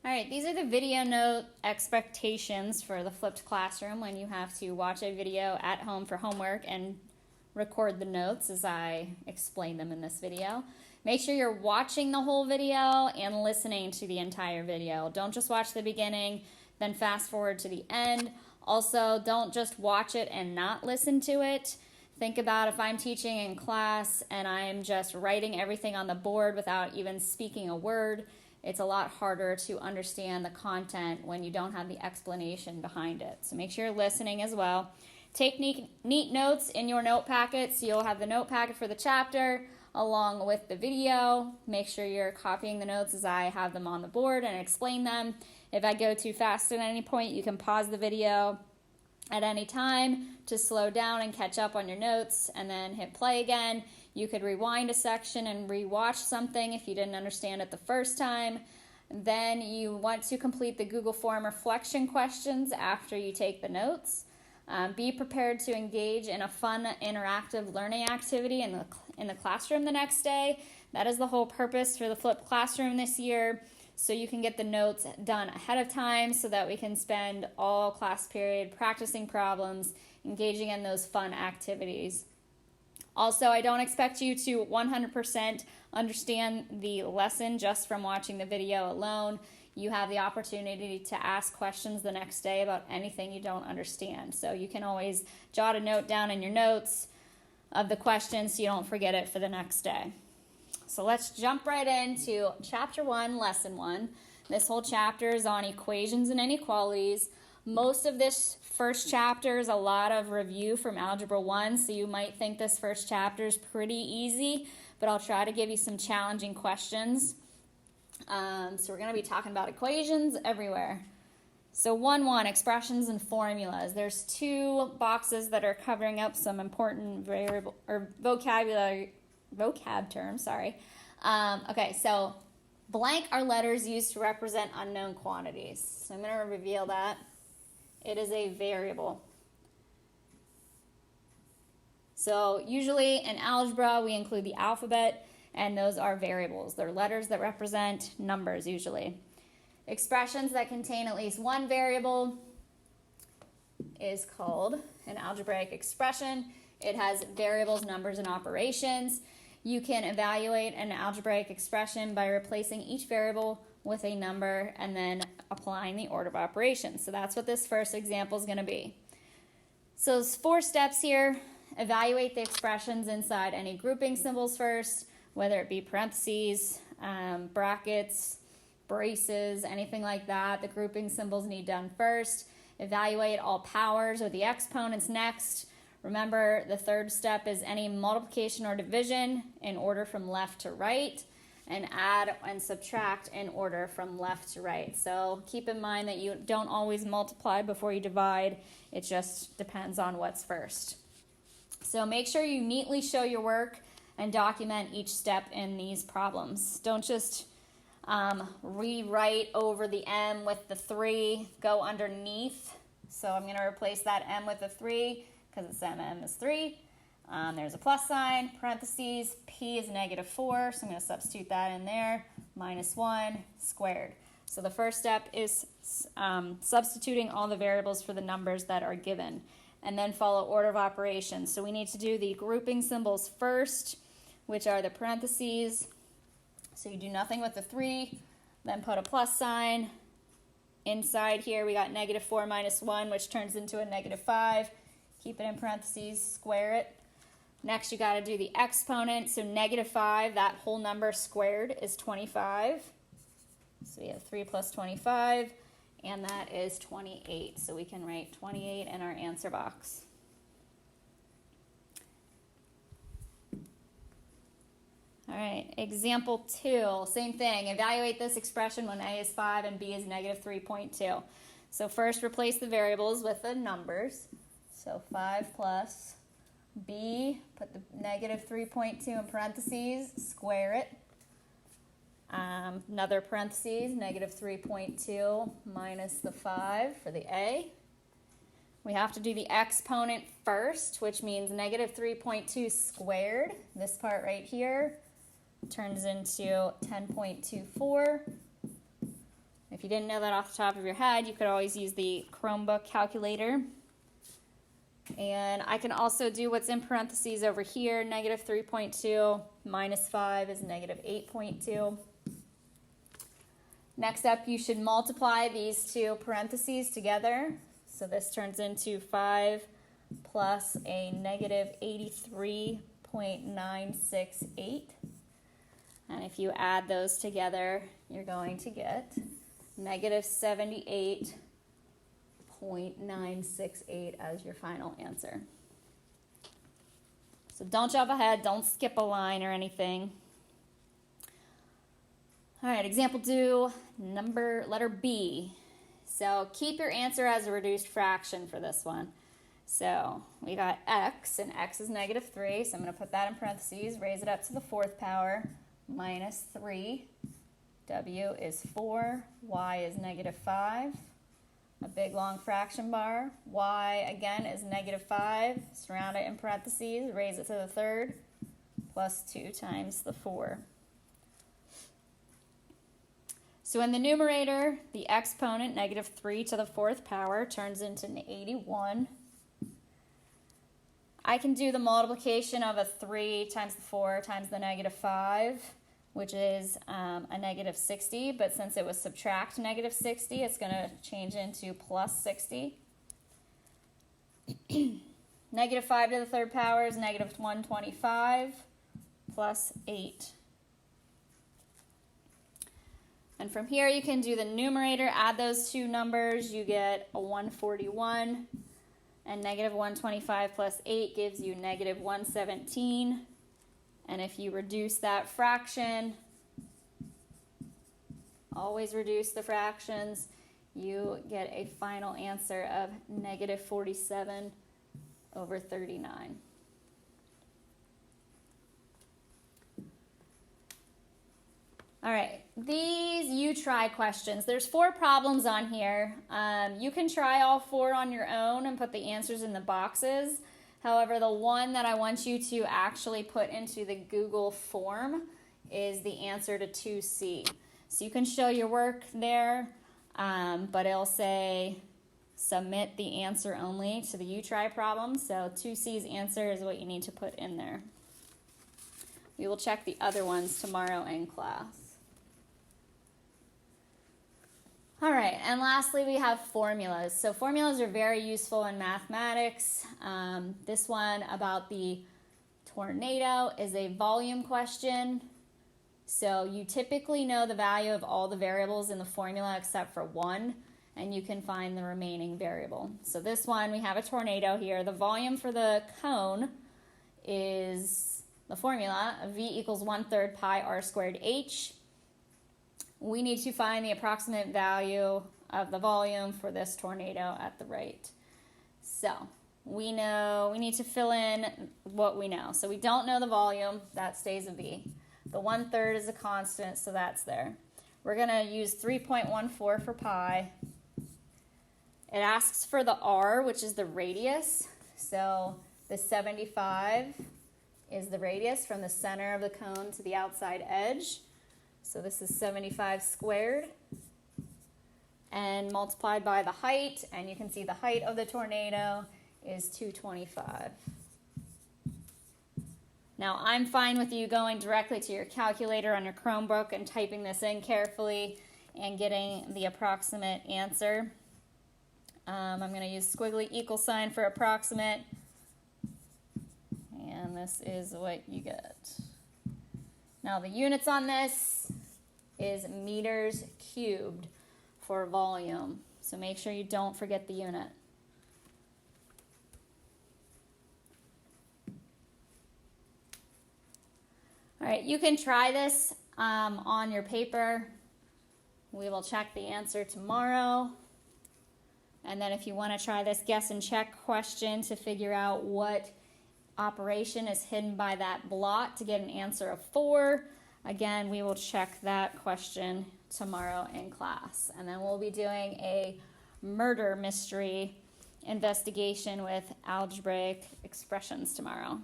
All right, these are the video note expectations for the flipped classroom when you have to watch a video at home for homework and record the notes as I explain them in this video. Make sure you're watching the whole video and listening to the entire video. Don't just watch the beginning, then fast forward to the end. Also, don't just watch it and not listen to it. Think about if I'm teaching in class and I'm just writing everything on the board without even speaking a word. It's a lot harder to understand the content when you don't have the explanation behind it. So make sure you're listening as well. Take neat notes in your note packet. So you'll have the note packet for the chapter along with the video. Make sure you're copying the notes as I have them on the board and explain them. If I go too fast at any point, you can pause the video at any time to slow down and catch up on your notes and then hit play again. You could rewind a section and rewatch something if you didn't understand it the first time. Then you want to complete the Google Form reflection questions after you take the notes. Be prepared to engage in a fun, interactive learning activity in the classroom the next day. That is the whole purpose for the flipped classroom this year, so you can get the notes done ahead of time so that we can spend all class period practicing problems, engaging in those fun activities. Also, I don't expect you to 100% understand the lesson just from watching the video alone. You have the opportunity to ask questions the next day about anything you don't understand. So you can always jot a note down in your notes of the question so you don't forget it for the next day. So let's jump right into Chapter 1, Lesson 1. This whole chapter is on equations and inequalities. Most of this first chapter is a lot of review from Algebra 1, so you might think this first chapter is pretty easy, but I'll try to give you some challenging questions. So we're going to be talking about equations everywhere. So 1.1, expressions and formulas. There's two boxes that are covering up some important variable or vocab terms. Okay, so blank are letters used to represent unknown quantities. So I'm going to reveal that. It is a variable. So usually in algebra, we include the alphabet, and those are variables. They're letters that represent numbers usually. Expressions that contain at least one variable is called an algebraic expression. It has variables, numbers, and operations. You can evaluate an algebraic expression by replacing each variable with a number and then applying the order of operations. So that's what this first example is going to be. So there's 4 steps here. Evaluate the expressions inside any grouping symbols first, whether it be parentheses, brackets, braces, anything like that. The grouping symbols need done first. Evaluate all powers or the exponents next. Remember, the third step is any multiplication or division in order from left to right, and add and subtract in order from left to right. So keep in mind that you don't always multiply before you divide. It just depends on what's first. So make sure you neatly show your work and document each step in these problems. Don't just rewrite over the M with the 3, go underneath. So I'm going to replace that M with a 3 because it's M is 3. There's a plus sign, parentheses, P is -4, so I'm going to substitute that in there, -1 squared. So the first step is substituting all the variables for the numbers that are given, and then follow order of operations. So we need to do the grouping symbols first, which are the parentheses. So you do nothing with the 3, then put a plus sign. Inside here we got -4 minus 1, which turns into a -5. Keep it in parentheses, square it. Next, you got to do the exponent. So -5, that whole number squared is 25. So we have 3 plus 25, and that is 28. So we can write 28 in our answer box. All right, example 2, same thing. Evaluate this expression when A is 5 and B is -3.2. So first, replace the variables with the numbers. So 5 plus B, put the -3.2 in parentheses, square it. Another parentheses, -3.2 minus the 5 for the A. We have to do the exponent first, which means -3.2 squared. This part right here turns into 10.24. If if you didn't know that off the top of your head, you could always use the Chromebook calculator. And I can also do what's in parentheses over here, negative 3.2 minus 5 is negative 8.2. Next up, you should multiply these two parentheses together. So this turns into 5 plus a negative 83.968. And if you add those together, you're going to get negative 78.968 as your final answer. So don't jump ahead, don't skip a line or anything. All right, example 2, letter B. So keep your answer as a reduced fraction for this one. So we got x, and x is negative 3, so I'm going to put that in parentheses, raise it up to the 4th power, minus 3. W is 4, y is negative 5. A big long fraction bar. Y, again, is negative 5. Surround it in parentheses, raise it to the 3rd, plus 2 times the 4. So in the numerator, the exponent, negative 3 to the 4th power, turns into an 81. I can do the multiplication of a 3 times the 4 times the negative 5, which is a negative 60, but since it was subtract negative 60, it's going to change into plus 60. Negative 5 to the 3rd power is negative 125 plus 8. And from here you can do the numerator, add those two numbers, you get a 141, and negative 125 plus 8 gives you negative 117. And if you reduce that fraction, always reduce the fractions, you get a final answer of negative 47 over 39. All right, these you try questions. There's 4 problems on here. You can try all 4 on your own and put the answers in the boxes. However, the one that I want you to actually put into the Google form is the answer to 2C. So you can show your work there, but it'll say submit the answer only to the You Try problem. So 2C's answer is what you need to put in there. We will check the other ones tomorrow in class. All right, and lastly, we have formulas. So formulas are very useful in mathematics. This one about the tornado is a volume question. So you typically know the value of all the variables in the formula except for one, and you can find the remaining variable. So this one, we have a tornado here. The volume for the cone is the formula, V equals 1/3 pi r squared h. We need to find the approximate value of the volume for this tornado at the right. So we know we need to fill in what we know. So we don't know the volume, that stays a V. The 1/3 is a constant, so that's there. We're going to use 3.14 for pi. It asks for the r, which is the radius. So the 75 is the radius from the center of the cone to the outside edge. So this is 75 squared and multiplied by the height, and you can see the height of the tornado is 225. Now I'm fine with you going directly to your calculator on your Chromebook and typing this in carefully and getting the approximate answer. I'm going to use squiggly equal sign for approximate, and this is what you get. Now the units on this is meters cubed for volume. So make sure you don't forget the unit. All right, you can try this on your paper. We will check the answer tomorrow. And then if you want to try this guess and check question to figure out what operation is hidden by that blot to get an answer of 4, again, we will check that question tomorrow in class. And then we'll be doing a murder mystery investigation with algebraic expressions tomorrow.